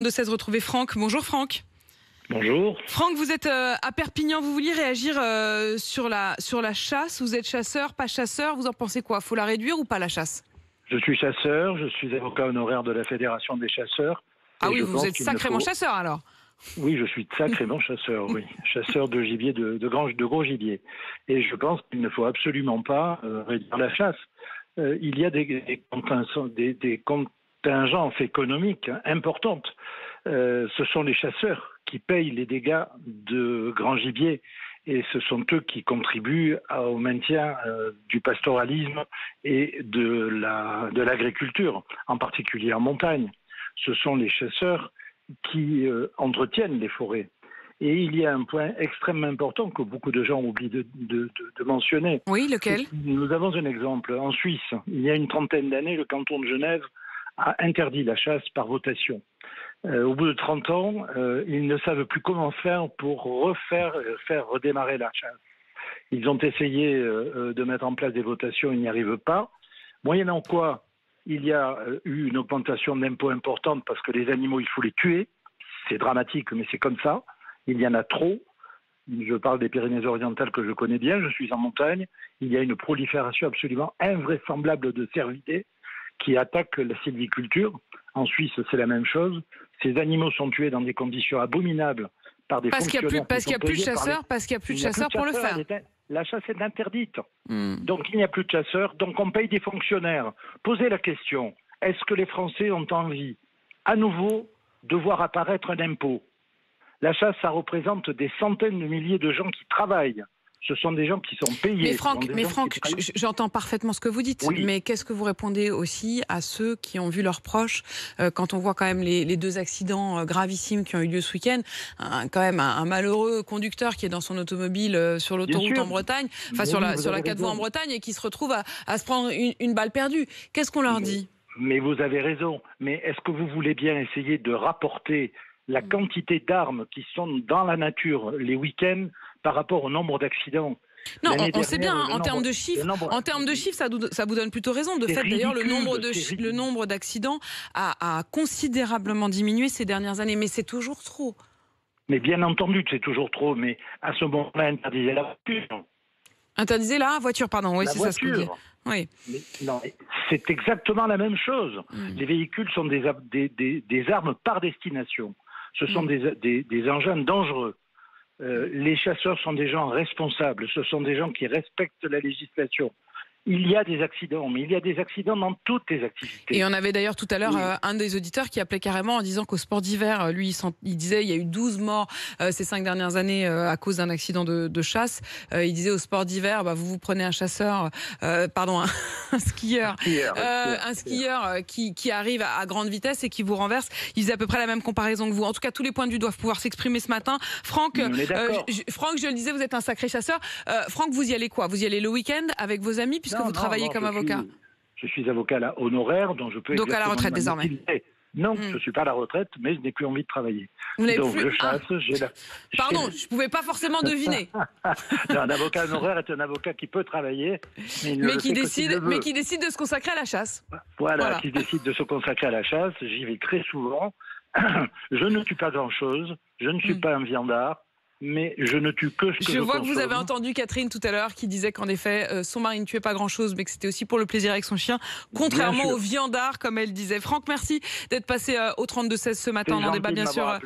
De 16 retrouver Franck. Bonjour Franck. Bonjour. Franck, vous êtes à Perpignan, vous vouliez réagir sur la chasse. Vous êtes chasseur, pas chasseur, vous en pensez quoi? Faut la réduire ou pas la chasse? Je suis chasseur, je suis avocat honoraire de la Fédération des chasseurs. Ah oui, vous êtes sacrément chasseur alors. Oui, je suis sacrément chasseur, oui. Chasseur de gibier, de gros gibier. Et je pense qu'il ne faut absolument pas réduire la chasse. Il y a des contingences économiques importantes. Ce sont les chasseurs qui payent les dégâts de grand gibier et ce sont eux qui contribuent au maintien du pastoralisme et de l'agriculture, en particulier en montagne. Ce sont les chasseurs qui entretiennent les forêts. Et il y a un point extrêmement important que beaucoup de gens oublient de mentionner. Oui, lequel? Nous avons un exemple. En Suisse, il y a une trentaine d'années, le canton de Genève a interdit la chasse par votation. Au bout de 30 ans, ils ne savent plus comment faire pour faire redémarrer la chasse. Ils ont essayé de mettre en place des votations, ils n'y arrivent pas. Moyennant quoi, il y a eu une augmentation d'impôts importante parce que les animaux, il faut les tuer. C'est dramatique, mais c'est comme ça. Il y en a trop. Je parle des Pyrénées-Orientales que je connais bien, je suis en montagne. Il y a une prolifération absolument invraisemblable de cervidés qui attaquent la sylviculture. En Suisse, c'est la même chose. Ces animaux sont tués dans des conditions abominables par des fonctionnaires. Parce qu'il n'y a plus de chasseurs, parce qu'il n'y a plus de chasseurs pour le faire. La chasse est interdite. Donc il n'y a plus de chasseurs, donc on paye des fonctionnaires. Posez la question, est-ce que les Français ont envie, à nouveau, de voir apparaître un impôt? La chasse, ça représente des centaines de milliers de gens qui travaillent. Ce sont des gens qui sont payés. Mais Franck, j'entends parfaitement ce que vous dites, oui. Mais qu'est-ce que vous répondez aussi à ceux qui ont vu leurs proches, quand on voit quand même les deux accidents gravissimes qui ont eu lieu ce week-end, quand même un malheureux conducteur qui est dans son automobile sur l'autoroute en Bretagne, enfin sur la 4 voies en Bretagne, et qui se retrouve à se prendre une balle perdue. Qu'est-ce qu'on leur dit? Mais vous avez raison, mais est-ce que vous voulez bien essayer de rapporter la quantité d'armes qui sont dans la nature les week-ends par rapport au nombre d'accidents? Non, on sait bien, en termes de chiffres, ça vous donne plutôt raison. De fait, d'ailleurs, le nombre d'accidents a considérablement diminué ces dernières années, mais c'est toujours trop. Mais bien entendu que c'est toujours trop, mais à ce moment-là, interdisez la voiture. Interdisez la voiture, pardon, oui, c'est ça ce que vous dites. Oui. Non, c'est exactement la même chose. Les véhicules sont des armes par destination. Ce sont des engins dangereux. Les chasseurs sont des gens responsables, ce sont des gens qui respectent la législation. Il y a des accidents, mais il y a des accidents dans toutes les activités. Et on avait d'ailleurs tout à l'heure un des auditeurs qui appelait carrément en disant qu'au sport d'hiver, lui, il disait il y a eu 12 morts ces 5 dernières années à cause d'un accident de chasse. Il disait au sport d'hiver, vous prenez un chasseur, un skieur, qui arrive à grande vitesse et qui vous renverse. Il faisait à peu près la même comparaison que vous. En tout cas, tous les points de vue doivent pouvoir s'exprimer ce matin. Franck, je le disais, vous êtes un sacré chasseur. Franck, vous y allez quoi? Vous y allez le week-end avec vos amis puisque vous travaillez comme avocat? Je suis avocat honoraire, donc je peux... Donc à la retraite désormais? Non, je ne suis pas à la retraite, mais je n'ai plus envie de travailler. Donc je chasse, Pardon, je ne pouvais pas forcément deviner. Non, un avocat honoraire est un avocat qui peut travailler, mais qui décide de se consacrer à la chasse. Voilà, qui décide de se consacrer à la chasse. J'y vais très souvent. Je ne tue pas grand-chose, je ne suis pas un viandard. Mais je ne tue que ce que je vois que vous avez entendu Catherine tout à l'heure qui disait qu'en effet, son mari ne tuait pas grand-chose, mais que c'était aussi pour le plaisir avec son chien, contrairement aux viandards, comme elle disait. Franck, merci d'être passé au 32-16 ce matin. On en débat bien sûr.